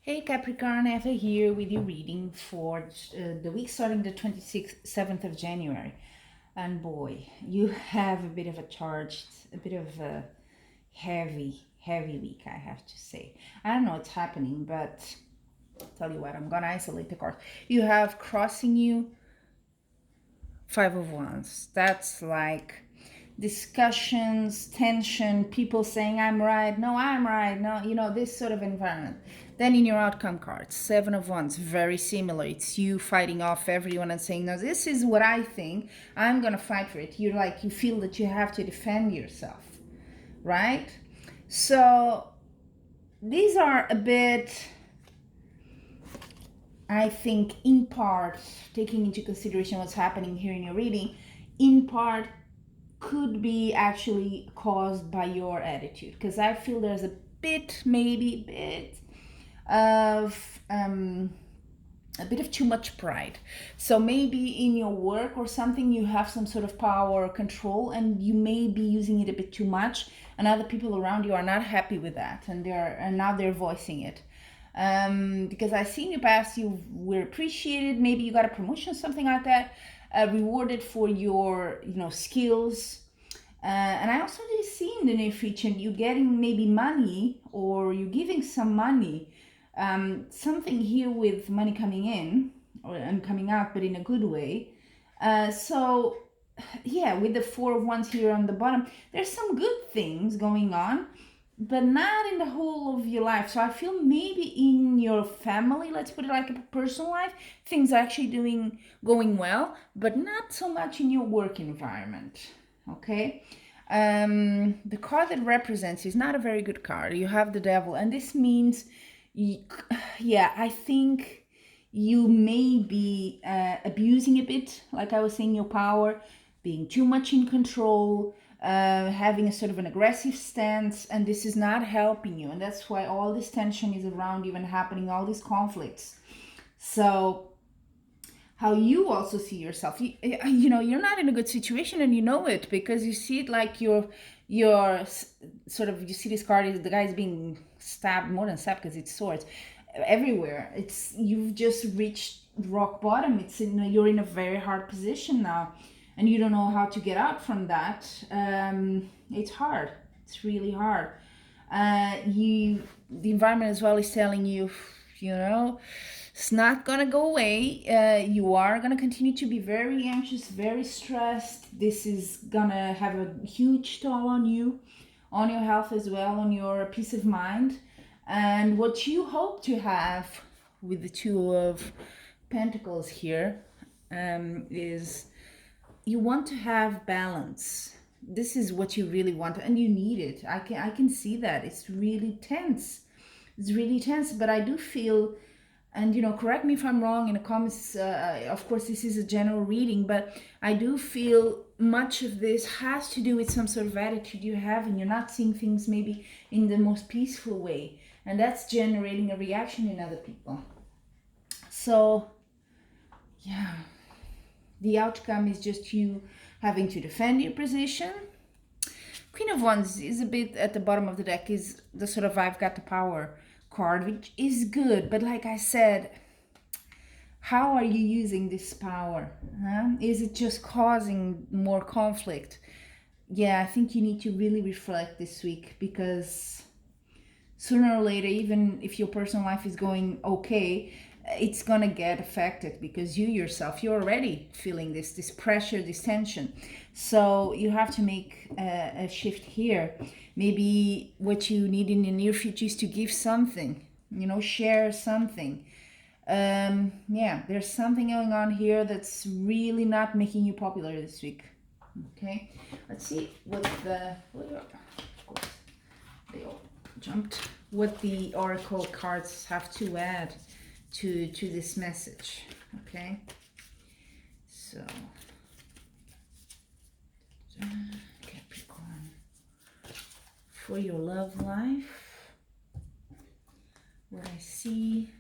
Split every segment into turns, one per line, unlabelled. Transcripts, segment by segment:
Hey Capricorn, Eva here with your reading for the week starting the 26th, 7th of January. And boy, you have a bit of a charged, a bit of a heavy week, I have to say. I don't know what's happening, but I'll tell you what, I'm gonna isolate the cards. You have crossing you Five of Wands. That's like discussions, tension, people saying I'm right, no, I'm right, no, this sort of environment. Then in your outcome cards, Seven of Wands, very similar. It's you fighting off everyone and saying, no, this is what I think. I'm gonna fight for it. You're like, you feel that you have to defend yourself, right? So these are a bit, I think, in part, taking into consideration what's happening here in your reading, in part could be actually caused by your attitude, because I feel there's a bit, maybe a bit of a bit of too much pride. So maybe in your work or something you have some sort of power or control, and you may be using it a bit too much, and other people around you are not happy with that, and now they're voicing it. Because I see in your past you were appreciated, maybe you got a promotion, something like that, rewarded for your skills. And I also do see in the near future you getting maybe money, or you giving some money, something here with money coming in and coming out, but in a good way. So yeah, with the Four of Wands here on the bottom, there's some good things going on, but not in the whole of your life. So I feel maybe in your family, let's put it like a personal life, things are actually going well, but not so much in your work environment. Okay. The card that represents is not a very good card. You have the Devil, and this means yeah, I think you may be abusing a bit, like I was saying, your power, being too much in control, having a sort of an aggressive stance, and this is not helping you. And that's why all this tension is around you and happening, all these conflicts. So how you also see yourself, you're not in a good situation, and you know it because you see it like you're sort of, you see this card is the guy's being stabbed, more than stabbed because it's swords everywhere. It's, you've just reached rock bottom. It's you're in a very hard position now, and you don't know how to get out from that. It's hard. It's really hard. The environment as well is telling you, it's not gonna go away. You are gonna continue to be very anxious, very stressed. This is gonna have a huge toll on you, on your health as well, on your peace of mind. And what you hope to have with the Two of Pentacles here, is you want to have balance. This is what you really want, and you need it. I can see that. It's really tense. It's really tense, but I do feel, and correct me if I'm wrong in the comments, of course this is a general reading, but I do feel much of this has to do with some sort of attitude you have, and you're not seeing things maybe in the most peaceful way, and that's generating a reaction in other people. So yeah, the outcome is just you having to defend your position. Queen of Wands is a bit at the bottom of the deck, is the sort of I've got the power card, which is good, but like I said, how are you using this power? Is it just causing more conflict? Yeah, I think you need to really reflect this week, because sooner or later, even if your personal life is going okay, it's gonna get affected, because you yourself, you're already feeling this pressure, this tension. So you have to make a shift here. Maybe what you need in the near future is to give something, share something. Yeah, there's something going on here that's really not making you popular this week. Okay, let's see what the, of course they all jumped, what the oracle cards have to add to this message. Okay, so Capricorn, for your love life, what I see,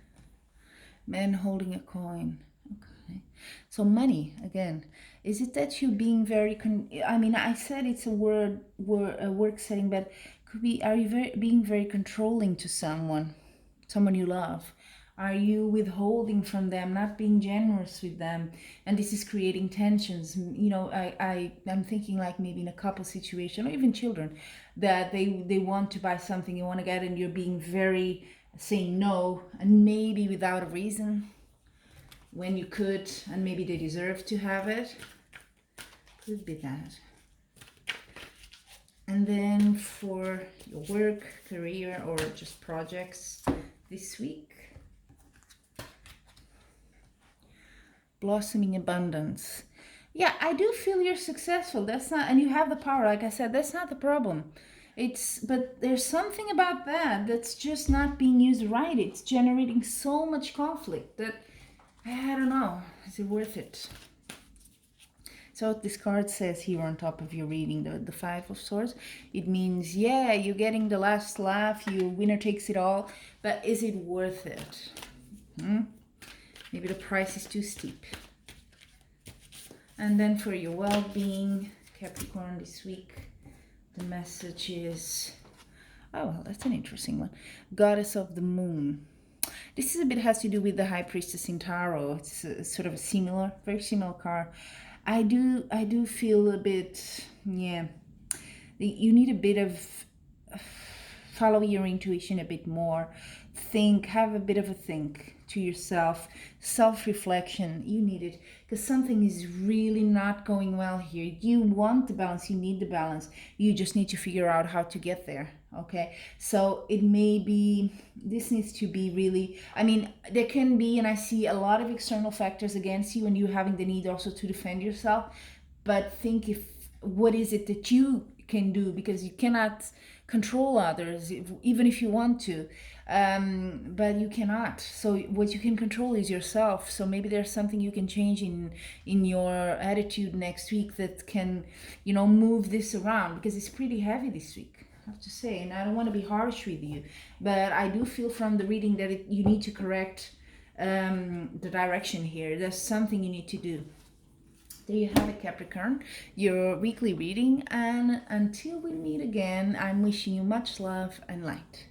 man holding a coin. Okay, so money again. Is it that you being very I said it's a work setting, but could be, are you being very controlling to someone? someone you love? Are you withholding from them, not being generous with them? And this is creating tensions. You know, I'm thinking like maybe in a couple situation or even children that they want to buy something you want to get and you're being very saying no and maybe without a reason when you could, and maybe they deserve to have it. Could be that. And then for your work, career, or just projects this week, blossoming abundance. Yeah, I do feel you're successful. That's not, and you have the power. Like I said, that's not the problem. But there's something about that that's just not being used right. It's generating so much conflict that I don't know. Is it worth it? So this card says here on top of your reading, the Five of Swords, it means, yeah, you're getting the last laugh, you winner takes it all, but is it worth it? Maybe the price is too steep. And then for your well-being, Capricorn, this week, the message is, oh, well, that's an interesting one. Goddess of the Moon. This is a bit has to do with the High Priestess in Tarot. It's sort of a similar, very similar card. I do feel a bit, yeah, you need a bit of follow your intuition a bit more. Think, have a bit of a think to yourself, self-reflection. You need it because something is really not going well here. You want the balance, you need the balance. You just need to figure out how to get there. Okay, so it may be, this needs to be really, I mean, there can be, and I see a lot of external factors against you and you having the need also to defend yourself, but think what is it that you can do, because you cannot control others, even if you want to, but you cannot. So what you can control is yourself. So maybe there's something you can change in your attitude next week that can, move this around, because it's pretty heavy this week, I have to say, and I don't want to be harsh with you, but I do feel from the reading that you need to correct the direction here. There's something you need to do. There you have it, Capricorn, your weekly reading, and until we meet again, I'm wishing you much love and light.